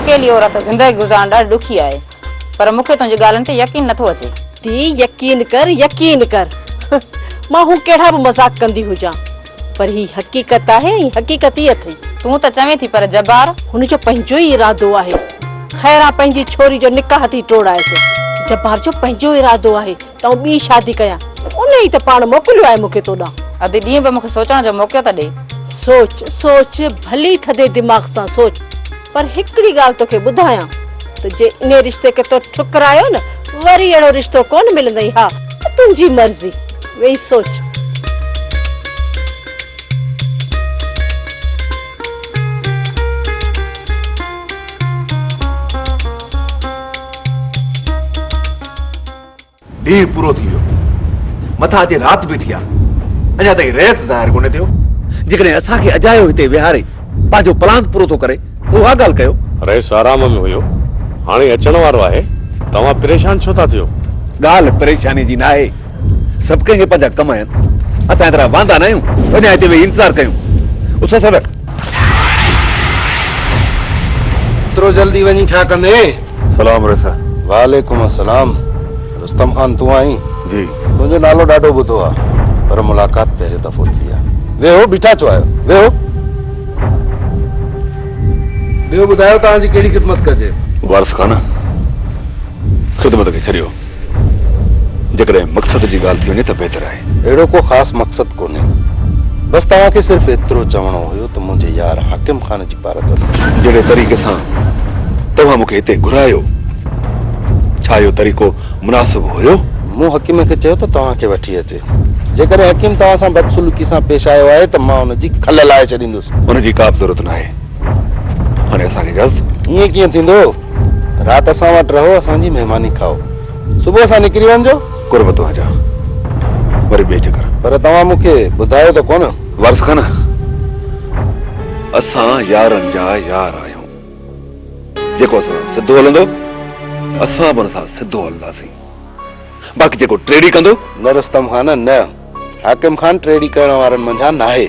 अकेली औरत जिंदगी गुजारण ॾाढी ॾुखी आहे पर मूंखे तुंहिंजी ॻाल्हियुनि ते यकीन नथो अचे। ती यकीन कर मां हूं केड़ा भी मजाक कंदी हुजां पर ही हकीकत आहे, हकीकत ही अथई। तूं त चवें थी पर जब्बार हुन जो पंहिंजो ही इरादो आहे। खैरा पंहिंजी छोरी जो निकाह थी टोड़ाएसि। जब्बार जो पंहिंजो इरादो आहे त ॿी शादी कयां। उन ही त पाण मोकिलियो आहे मूंखे तोॾां। अधु ॾींहुं बि मूंखे सोचण जो मौक़ो त ॾे। सोच सोच भली थधे दिमाग़ सां सोच पर हिकड़ी ॻाल्हि तोखे ॿुधायां त जे इन रिश्ते खे तो ठुकरायो न वरी अहिड़ो रिश्तो कोन मिलंदई। हा तुंहिंजी मर्ज़ी वेही सोच। ॾींहुं पूरो थी वियो मथा अचे रात भी थी अञा ताईं रेस ज़ाहिर कोन्हे थियो। जेकॾहिं असांखे अजायो हिते विहारे पंहिंजो प्लान पूरो थो करे उहा ॻाल्हि कयो। रेस आराम में हुयो हाणे अचण वारो आहे तव्हां परेशान छो था थियो? ॻाल्हि परेशानी जी न आहे। सभु कंहिंखे पंहिंजा कम आहिनि। असां एतिरा वांदा न आहियूं वञा हिते वेही इंतज़ार कयूं। उथ सदर एतिरो जल्दी वञी छा कंदे? सलाम रसा। वालेकुम अस्सलाम। रुस्तम खान तू आई? जी। तुंहिंजो नालो ॾाढो ॿुधो आहे पर मुलाक़ात पहिरें दफ़ो थी आहे। वेहो बीठा छो आहियो? वेहो। ॿियो ॿुधायो तव्हांजी कहिड़ी ख़िदमत कजे? वारिस खान ख़िदमत खे छॾियो। जेकॾहिं मक़सद जी ॻाल्हि थी वञे त बहितर आहे। अहिड़ो को ख़ासि मक़सद कोन्हे बसि तव्हांखे सिर्फ़ु एतिरो चवणो हुयो त मुंहिंजे यार हाकिम खान जी पारत जहिड़े तरीक़े सां तव्हां मूंखे हिते घुरायो छा इहो तरीक़ो मुनासिब हुयो? मूं हकीम खे चयो त तव्हांखे वठी अचे। जेकॾहिं हकीम तव्हां सां बदसलूकी सां पेश आयो आहे त मां हुनजी खल लाहे छॾींदुसि। हुनजी का बि ज़रूरत न आहे। हाणे असांखे इजाज़त। ईअं कीअं थींदो? राति असां वटि रहो असांजी महिमानी खाओ सुबुह सां निकिरी वञिजो। कुर्ब तव्हांजा वरी ॿिए चकर। पर तव्हां मूंखे ॿुधायो त कोन। वारिस खान असां यारनि जा यार आहियूं। जेको असां सिधो हलंदो असां बि हुन सां सिधो हलंदासीं। बाक़ी जेको ट्रेडी कंदो न रुस्तम खान न। हाकिम खान ट्रेडी करण वारनि मंझां न आहे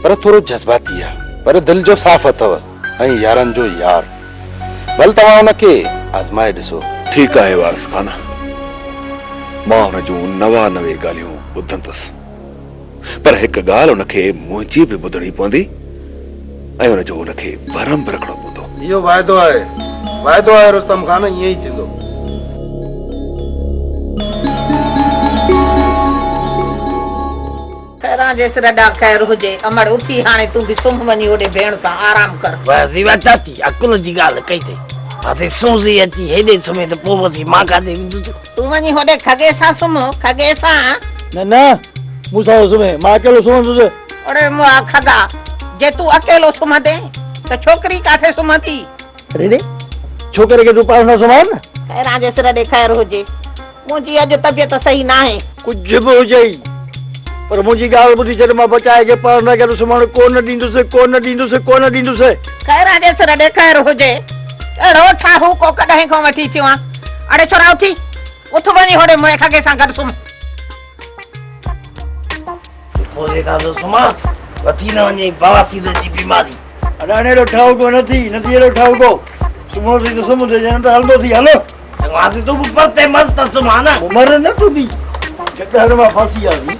पर थोरो जज़्बाती आहे पर दिलि जो साफ़ अथव ऐं यारनि जो यार। भले तव्हां हुनखे आज़माए ॾिसो। ठीकु आहे वारिस खान मां हुन जूं 99 ॻाल्हियूं ॿुधंदुसि पर हिकु ॻाल्हि हुनखे मुंहिंजी बि ॿुधणी पवंदी ऐं हुनजो हुनखे भरम बि रखणो पवंदो। इहो वाइदो आहे रुस्तम खान ईअं ई थींदो। खैरां जे सिर ॾा ख़ैर हुजे। अमड़ उथी हाणे तूं बि सुम्ह वञी ओॾे भेण सां आराम कर। बसि वा चाची अकुल जी ॻाल्हि कई अथई। असां सूज़ी अची हेॾे सुम्हे त पोइ वधी मां काॾे वेंदुसि? तूं वञी होॾे खगे सां सुम्ह खगे सां। न मूंसां सुम्हे मां अकेलो सुम्हंदुसि। ओड़े मुआ खगा जे तूं अकेलो सुम्हंदे त छोकिरी काथे सुम्हंदी? रेडे छोकरे के तू पास न सुम्हार न। खैरां जे सिर ॾे ख़ैर हुजे। मुंहिंजी अॼु तबियत सही न आहे। कुझु बि हुजे पर मुंहिंजी ॻाल्हि ॿुधी छॾ। मां बचाए खे पास न करे सुम्हण कोन ॾींदुसि। खैरां जे सिर ॾे ख़ैर हुजे। अहिड़ो ठाहू को कॾहिं खां वठी थियो आहे। अड़े छोरा उथ वञी होॾे मुए खगे सां गॾु सुम्ह। पोइ खां सुम्हां वठी न वञे बवासीर जी बीमारी। अडाणे एॾो ठाहु को नथी एॾो ठाहु को सुम्हो थी त सुम्हो थी त हलंदो थी। हलो चङासी तूं बि परते मस्त सुम्हां न। उमिरि न टुटी चकर मां फासी आही।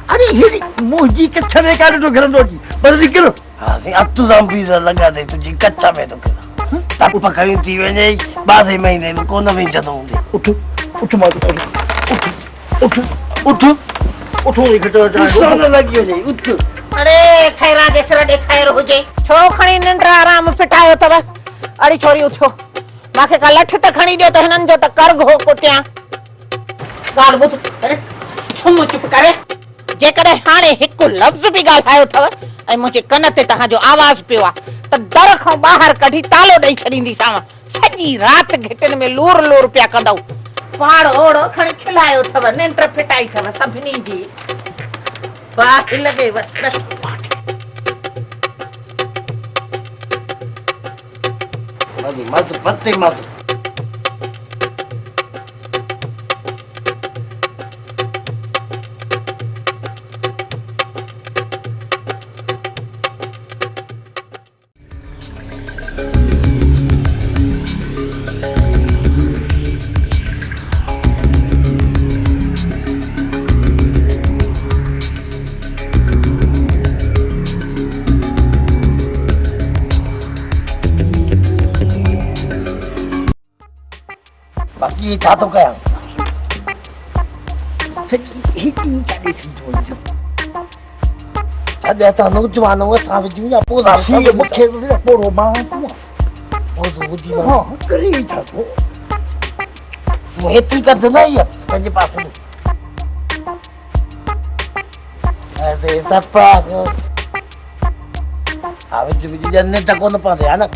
अरे हेड़ी मुंहिंजी कच्छ में काॾे तो घरंदो अची पर निकिरो। हासी अतु सां पीस लॻा थई तुंहिंजी कच्छ में तो किरां तप कयूं थी वञे 12 महीने में कोन वेंचंदो हूंदे। उठ मां उठ घटो सोन लॻी वञे उठ। अरे खैरां जे सिर ॾे ख़ैर हुजे। छो खणी निंड आराम फिटायो अथव? अड़ी छोरी उथो मांखे का लठ त खणी ॾियो त हिननि जो त कर्ग हो कुटियां। ॻाल्हि ॿुध। अरे सुम्ह चुप करे। जेकॾहिं हाणे हिकु लफ़्ज़ बि ॻाल्हायो अथव ऐं मुंहिंजे कन ते तव्हांजो आवाज़ पियो आहे त दर खां ॿाहिरि कढी तालो ॾेई छॾींदीसांव। सॼी राति घिटनि में लूर पिया कंदव। पाड़ ओड़ो खणी खिलायो अथव निंड फिटाई अथव सभिनी जी। बाहि लॻे बसि मत पत्ते मत। बाक़ी छा थो कयां हिकिड़ी काॾे थी थो वञे छॾे असां नौजवान असां विझूं या पोइ मूंखे पोड़ो मां करे छा थो तूं हेतिरी कढ न इहा पंहिंजे पासे अरे सपा हा विझ विझ ॼने त कोन पवंदे हा न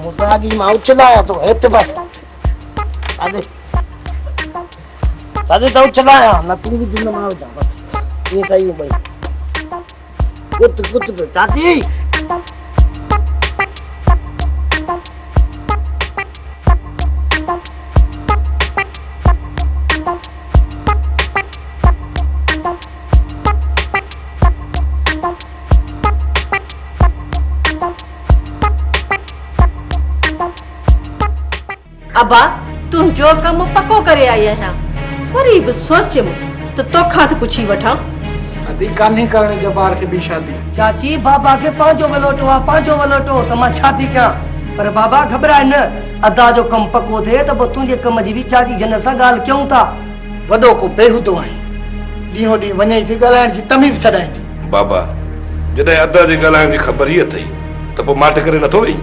मूं त अॻी मां उछलायां थो हिते बसि तॾहिं त उछलायां न तूं विझ न मां विझां बसि ईअं सही भई कुत कुत पियो चाची अबा तू जो कम पक्को करे आई आहियां वरी बि सोचम तो तोखां त पुछी वठां अदी कान्हे करण जबार के भी शादी चाची बाबा के पांचो वलोटो आ पांचो वलोटो त मां शादी कयां पर बाबा घबराए न अदा जो कम पक्को थे त तुंहिंजे कम जी भी चाची जन सां ॻाल्हि कयूं था वडो को बेहूदो आहे ॾींहों ॾींहुं वञे थी ॻाल्हाइण जी तमीज़ छॾाइण जी बाबा जॾहिं अदा जे ॻाल्हाइण जी ख़बर इहा अथई त पोइ माठ करे नथो वेही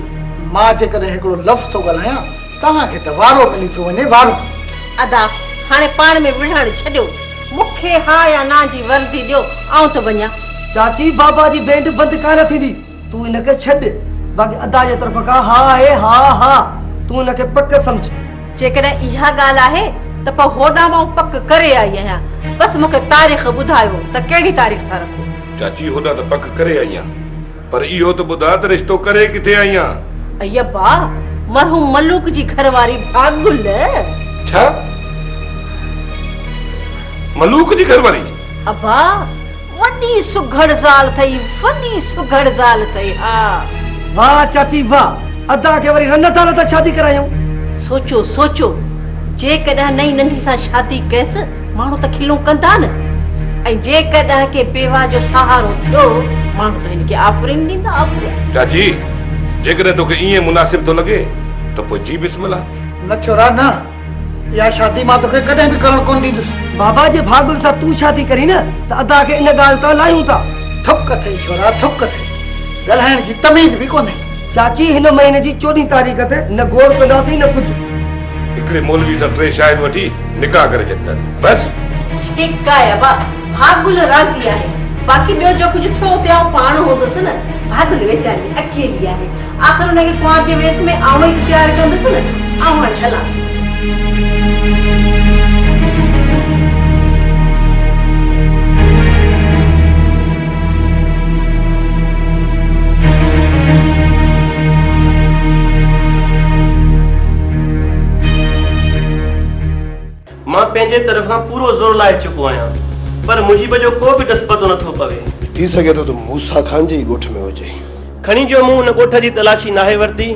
मां जेकॾहिं हिकिड़ो लफ़्ज़ थो ॻाल्हायां तव्हांखे त वारो मिली थो वञे वारो अदा हाणे पाण में विढ़ण छॾियो मूंखे हा या ना जी वर्दी ॾियो आऊं त वञा चाची बाबा जी बैंड बंदि कान थींदी तूं इनखे छॾ बाक़ी अदा जे तरफ़ खां हा आहे हा हा तूं इनखे पक सम्झ जेकॾहिं इहा ॻाल्हि आहे त पोइ होॾां मां पक करे आई आहियां बसि मूंखे तारीख़ ॿुधायो त कहिड़ी तारीख़ था रखो चाची होॾा त पक करे आई आहियां पर इहो त ॿुधा त रिश्तो करे किथे आई आहियां अय्यबा मरहूम मलूक जी घरवारी भागुल छा मलूक जी घरवारी अबा वॾी सुघड़ ज़ाल अथई वॾी सुघड़ ज़ाल अथई हा वाह चाची वाह अदा खे वरी रन साल त शादी करायूं सोचो सोचो जेकॾहिं नई नंढी सां शादी कयसि माण्हू त खिलूं कंदा न ऐं जेकॾहिं के बेवा जो सहारो थियो माण्हू त हिनखे आफ़रीन ॾींदा आफ़रीन चाची जेकॾहिं तोखे ईअं मुनासिब थो लॻे त पोइ जी बिस्मिल्लाह न छोरा न इहा शादी मां तोखे कॾहिं बि करणु कोन ॾींदुसि बाबा जे भागुल सां तूं शादी करी न त अदा खे इन ॻाल्हि तां लायूं था थुक अथई छोरा थुक अथई ॻाल्हाइण जी तमीज़ बि कोन्हे चाची हिन महीने जी 14 तारीख़ ते न गोड़ कंदासीं न कुझु हिकिड़े मौलवी सां 3 शाहिद वठी निकाह करे छॾंदासीं बस ठीकु आहे अबा भागुल राज़ी आहे बाक़ी ॿियो जो कुझु थियो ते आऊं पाण हूंदुसि न भागुल वेचारी अकेली आहे आख़िर हुनखे कुंवार जे वेस में आऊं ई तयारु कंदसि न आऊं हाणे हलां मां पंहिंजे तरफ़ खां पूरो ज़ोर लाए चुको आहियां पर मुजीब जो को बि डस्पतो नथो पवे थी सके तो मूसा खान जी ॻोठ में हुजे खणी जो मूं हुन ॻोठ जी तलाशी नाहे वरिती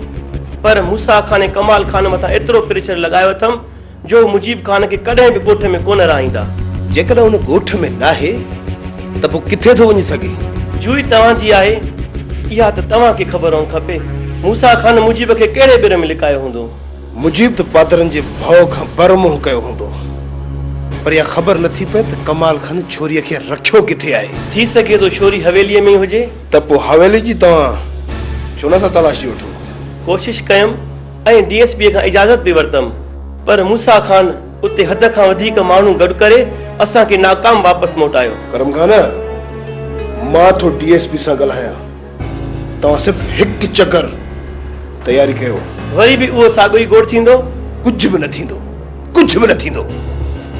पर मूसा खान ऐं कमाल खान मथां एतिरो प्रेशर लॻायो अथमि जो मुजीब खान खे कॾहिं बि ॻोठ में कोन रहाईंदा जेकॾहिं हुन ॻोठ में नाहे त पोइ किथे थो वञी सघे जुई तव्हांजी आहे इहा त तव्हांखे ख़बर हुअणु खपे मूसा खान मुजीब खे कहिड़े बिर में लिकायो हूंदो मुजीब त पादरनि जे भउ खां बरमोह कयो हूंदो पर इहा ख़बर नथी पए त कमाल खान छोरीअ खे रखियो किथे आहे थी सघे थो छोरी हवेलीअ में ई हुजे त पोइ हवेली जी तव्हां छो नथा तलाशी वठो कोशिश कयमि ऐं डीएसपी खां इजाज़त बि वरितमि पर मूसा खान उते हद खां वधीक माण्हू गॾु करे असांखे नाकाम वापसि मोटायो करम खान मां थो डीएसपी सां ॻाल्हायां तव्हां सिर्फ़ु हिकु चकर तयारी कयो वरी बि उहो साॻियो ई ॻोठ थींदो कुझु बि न थींदो कुझु बि न थींदो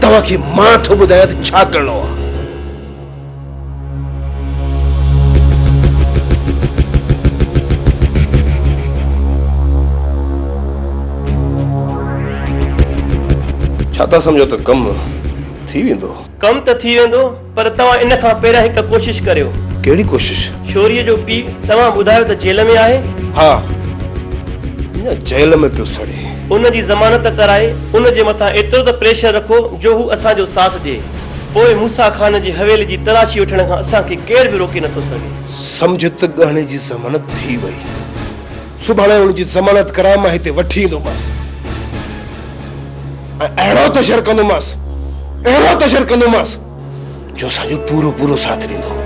तव्हांखे मां थो ॿुधायां त छा करिणो आहे छा था सम्झो त कमु थी वेंदो कमु त थी वेंदो पर तव्हां इन खां पहिरियां हिकु कोशिश करियो कहिड़ी कोशिश छोरीअ जो पीउ तव्हां ॿुधायो त जेल में आहे हा जेल में पियो सड़े उन जी ज़मानत कराए उन जे मथां एतिरो त प्रेशर रखो जो हू असांजो साथ ॾिए पोइ मूसा खान जी हवेली जी तलाशी वठण खां असांखे केर बि रोके नथो सघे सम्झ त गहणे जी ज़मानत थी वई सुभाणे उनजी ज़मानत कराए मां हिते वठी ईंदोमांसि ऐं अहिड़ो तशर कंदोमांसि जो असांजो पूरो पूरो साथ ॾींदो।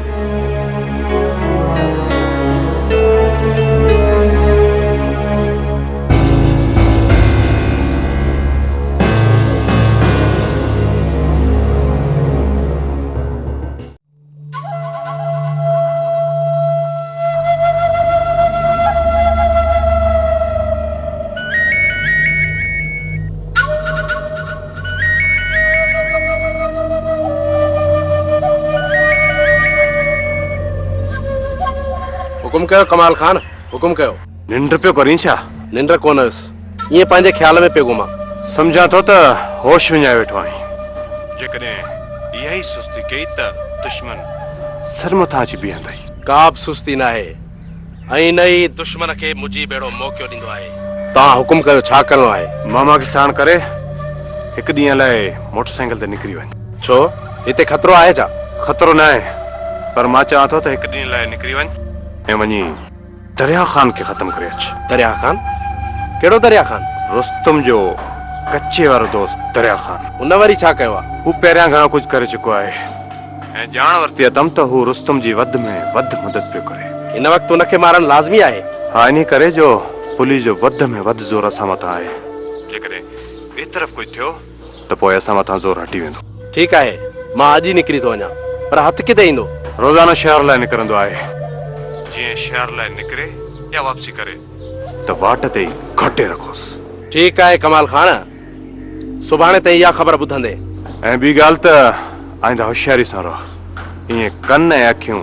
हुकुम कयो कमाल खान, हुकुम कयो। निंड पियो करी छा? निंड कोन हुयसि, ईअं पंहिंजे ख्याल में पियो घुमां। सम्झां थो त होश विञाए वेठो आहीं। जेकॾहिं इहा ई सुस्ती कई त दुश्मन सर मथां अची बीहंदई। का बि सुस्ती न आहे ऐं न ई दुश्मन खे मुंहिंजी भेड़ो मौक़ो ॾींदो आहे। तव्हां हुकुम कयो, छा करिणो आहे? मामा खे साण करे हिकु ॾींहं लाइ मोटरसाइकिल ते निकिरी वञ। छो, हिते ख़तरो आहे छा? ख़तरो न आहे, पर मां चाहियां थो त हिकु ॾींहं लाइ निकिरी वञ ऐं वञी दरिया खान खे ख़तम करे अच। दरिया खान? कहिड़ो दरिया खान? रुस्तम जो कच्चे वारो दोस्त दरिया खान। उन वरी छा कयो आहे? हू पहिरियां घणो कुझु करे चुको आहे ऐं ॼाण वरिती अथमि त हू रुस्तम जी वध में वध मदद पियो करे। हिन वक़्तु उनखे मारणु लाज़मी आहे। हा, इन करे जो पुलिस जो वध में वध ज़ोर असां मथां आहे। जेकॾहिं ॿिए तरफ़ कुझु थियो त पोइ असां मथां ज़ोर हटी वेंदो। ठीकु आहे, मां अॼु ई निकिरी थो वञा, पर हथु किथे ईंदो? रोज़ाना शहर लाइ निकिरंदो आहे। जीअं शहर लाइ निकिरे या वापसी करे त वाट ते ई घटे रखोसि। ठीकु आहे कमाल खान, सुभाणे ताईं इहा ख़बर ॿुधंदे। ऐं ॿी ॻाल्हि त आईंदा होशियारी सां रहो, ईअं कन ऐं अखियूं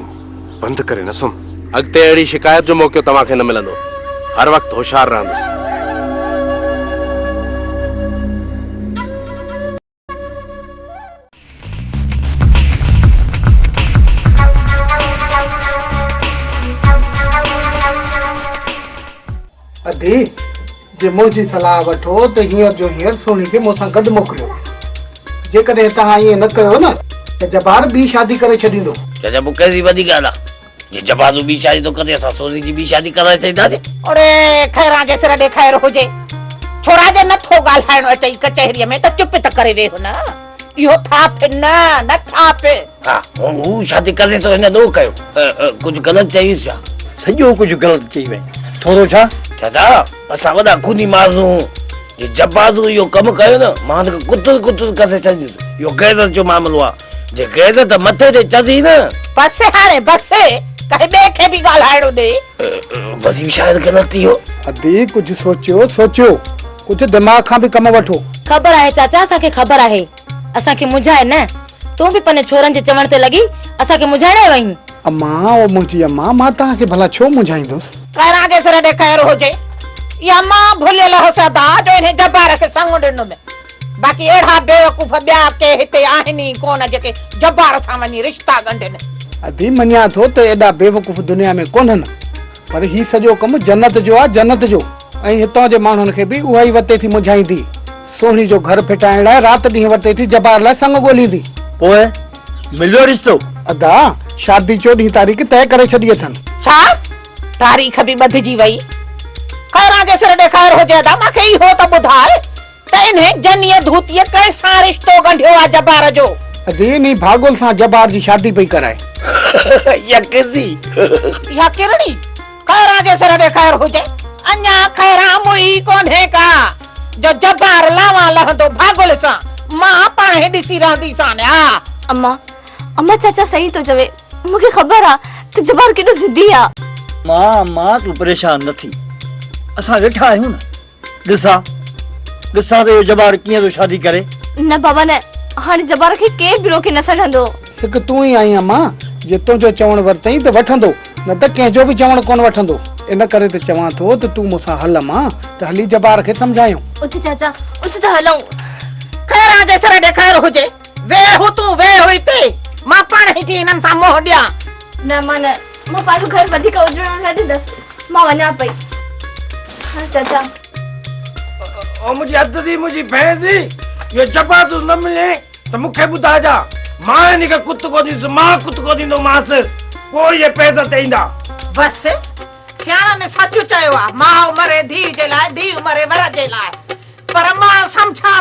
बंदि करे न सुम्ह। अॻिते अहिड़ी शिकायत जो मौक़ो तव्हांखे न मिलंदो। हर वक़्तु होशियारु रहंदुसि। अधी जे मुंहिंजी सलाह वठो त हींअर जो हींअर सोनी खे मूंसां गॾु मोकिलियो। जेकॾहिं तव्हां ईअं न कयो न त जबार ॿी शादी करे छॾींदो। चाचा पोइ कहिड़ी वॾी ॻाल्हि आहे? जे जबाज़ू ॿी शादी थो करे असां सोनी जी ॿी शादी कराए छॾींदासीं। अरे खैरा जे सिर ॾे खैर हुजे, छोरा जे नथो ॻाल्हाइणो अचई कचहरीअ में त चुप त करे वेहो न। इहो थाप न थाप। हा, हू शादी करे थो हिन ॾोह कयो, कुझु ग़लति चईसि छा? सॼो कुझु ग़लति चई वई। थोरो छा? चाचा असां वॾा खूनी माण्हू, जे जबाज़ू इहो कमु कयो न मां हुनखे कुतुर कुतुर करे छॾींदुसि। इहो गैरत जो मामिलो आहे। जे गैरत मथे ते चढ़ी न बस हाणे बस, कहीं ॿिए खे बि ॻाल्हाइणो ॾे। बस बि शायदि ग़लति थी वियो। अधी कुझु सोचियो, कुझु दिमाग़ खां बि कमु वठो। ख़बर आहे चाचा, असांखे ख़बर आहे। असांखे मुझाए न, तूं बि पंहिंजे छोरनि जे चवण ते लॻी असांखे मुझाइण वई। अम्मा, ओ मुंहिंजी अम्मा, मां तव्हांखे भला छो मुझाईंदुसि? खैरा जे सिर ॾे खैर हुजे, इहा मां भुलियल हुसदा जो हिन जबार खे संग ॾिनुमि। बाक़ी अहिड़ा बेवकूफ़ ॿिया के हिते आहिनि ई कोन जेके जबार सां वञी रिश्ता ॻंढनि। अधी मञा थो त एॾा बेवकूफ़ दुनिया में कोन्हनि, पर ही सॼो कमु जन्नत जो आहे, जन्नत जो। ऐं हितां जे माण्हुनि खे बि उहा ई वरिते थी मुझाईंदी। सोनी जो घर फिटाइण लाइ राति ॾींहुं वरिते थी जबार लाइ संग ॻोल्हींदी। पोइ मिलियो रिश्तो? अदा शादी 14 तारीख़ तय करे छॾी अथनि। छा तारीख़ बि ॿधिजी वई? खैरा जे सिर ॾे खैर हुजे अदा, मूंखे इहो त ॿुधाए त इन जनीअ धूतीअ कंहिंसां रिश्तो ॻंढियो आहे जबार जो? अदी नी भागुल सां जबार जी शादी पई कराए। या किसी या किरणी? खैरा जे सिर ॾे खैर हुजे, अञा खैरा मुई कोन्हे का जो जबार लावा लहंदो भागुल सां। मां पाण ही ॾिसी रहंदी सां न। अम्मा चाचा सही तो चवे, मूंखे ख़बर आहे त जबार केॾो ज़िद्दी आहे। मां तूं परेशान न थी, असां वेठा आहियूं न। ॾिसां त जबार कीअं थो शादी करे। न बाबा न, हाणे जबार खे केर बि रोके न सघंदो। हिकु तूं ई आई अम्मा, जे तुंहिंजो चवण वरितई त वठंदो, न त कंहिंजो बि चवण कोन वठंदो। इन करे त चवां थो त तूं मूंसां हल अम्मा, त हली जबार खे सम्झायूं। उथ चाचा, उथ त हलूं। खैरा जे सिर ॾे खैर हुजे, वेह तूं वेह हिते, मां पाण ही थी हिननि सां मोह ॾियां। न मां पंहिंजो घर वधीक उजड़ण न ॾींदसि, मां वञा पई। हाँ चाचा। ओ मुझी हद दी, मुझी भैंस दी, ये जबार तो न मिले तो मुखे बुधा जा। मां इनके कुत्ते को दी, मां कुत्ते को दी दो मास, वो ये पैसा तेंदा। बस सियाणा ने सच चयो आहे, मां मरे धी जे लाइ, धी मरे वर जे लाइ। पर मां सम्झां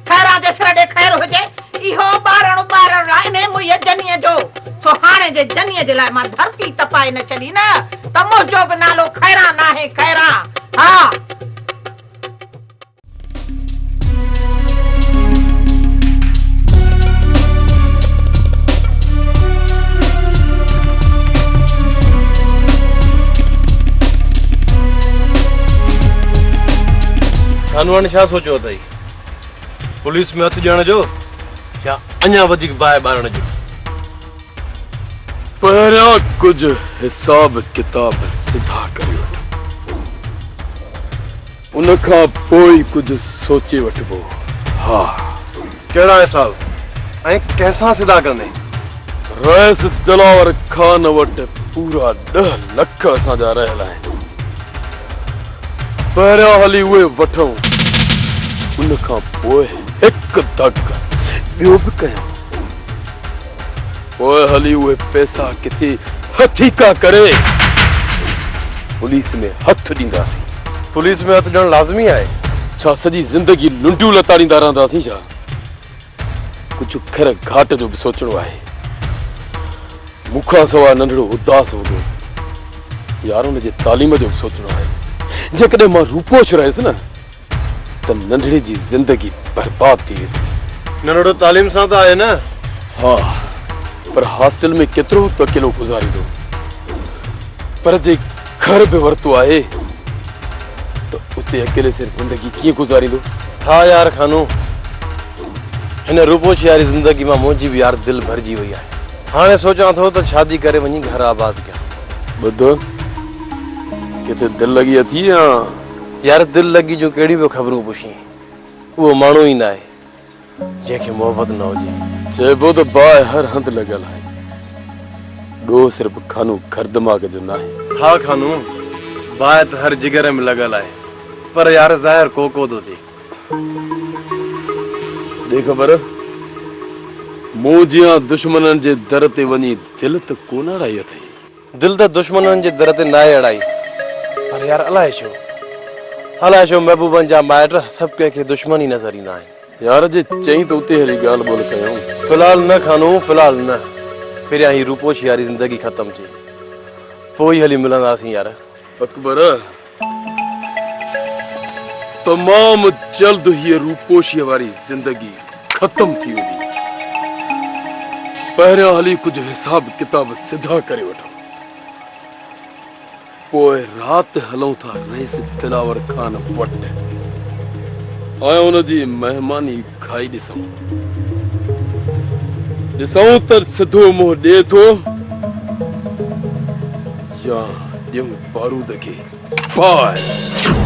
खैरा जे सिर ॾे खैर हुजे, इहो ॿारण लाइ ने मुंहिंजे जनीअ जो। सो हाणे जे जनीअ जे लाइ मां धरती तपाए न छॾी न, त मुंहिंजो बि नालो खैरा नाहे, खैरा। हा कानून छा सोचियो अथई? पुलिस में हथ ॾियण जो या अञा वधीक बाहि ॿारण जो? पहिरियां कुझु हिसाब किताब सिधा करे वठ, उन खां पोइ कुझु सोचे वठबो। हा, कहिड़ा हिसाब ऐं कंहिंसां सिधा कंदे? रईस दिलावर खान वटि पूरा 10 लख असांजा रहियल आहिनि। पहिरियां हली उहे वठूं, उन खां पोइ हिकु धक ॿियो बि कयूं, पोइ हली उहे पैसा किथे हथीका करे पुलिस में हथ ॾींदासीं। पुलिस में हथ ॾियणु लाज़मी आहे? छा सॼी ज़िंदगी लुंडियूं लताड़ींदा रहंदासीं छा? कुझु खैर घाट जो बि सोचणो आहे। मूंखां सवाइ नंढड़ो उदास हूंदो यार, हुनजे तालीम जो बि सोचणो आहे। जेकॾहिं मां रूपोश रहियुसि न त नंढड़े जी ज़िंदगी बर्बाद थी वेंदी। नंढड़ो तालीम सां त आहे न? हा, पर हॉस्टल में केतिरो वक़्तु अकेलो गुज़ारींदो। पर जे घर बि वरितो आहे त उते अकेले सिर ज़िंदगी कीअं गुज़ारींदो? हा यार खानू, हिन रूपोश यारी ज़िंदगी मां मुंहिंजी बि यार दिलि भरिजी वई आहे। हाणे सोचां थो त शादी करे वञी घर आबाद कयां। ॿुधो, किथे दिलि लॻी अथी या? यार दिलि लॻी जूं कहिड़ी बि ख़बरूं पुछी, उहो माण्हू ई न आहे जंहिंखे मोहबत न हुजे। चइबो त बाहि हर हंधि लॻल आहे, ॾोह सिर्फ़ु खानू घर दिमाग़ जो न आहे। हा खानू, बाहि त हर जिगर में लॻल आहे, पर यार ज़ाहिर को थो थिए। ॾे ख़बर, मूं जियां दुश्मननि जे दर ते वञी दिलि त कोन अड़ाई अथई। दिलि त दुश्मननि जे दर ते न आहे अड़ाई, पर यार अलाए छो महबूबनि जा माइट सभु कंहिंखे दुश्मन ई नज़र ईंदा आहिनि। यार जे चई त उते हली ॻाल्हि ॿोल कयूं। फिलहाल न खानू, फिलहाल न। पहिरियां ही रूपोश यारी ज़िंदगी ख़तमु थिए, पोइ ई हली मिलंदासीं यार। अकबर, तमामु जल्द हीअ रूपोशीअ वारी ज़िंदगी ख़तम थी वेंदी। पहिरियां हली कुझु हिसाब किताब सिधा करे वठो, पोइ राति हलूं था रईस दिलावर खान वटि ऐं हुनजी महिमानी खाई ॾिसूं त सिधो मुंहुं ॾिए थो या ॾियूं बारूद खे बाहि।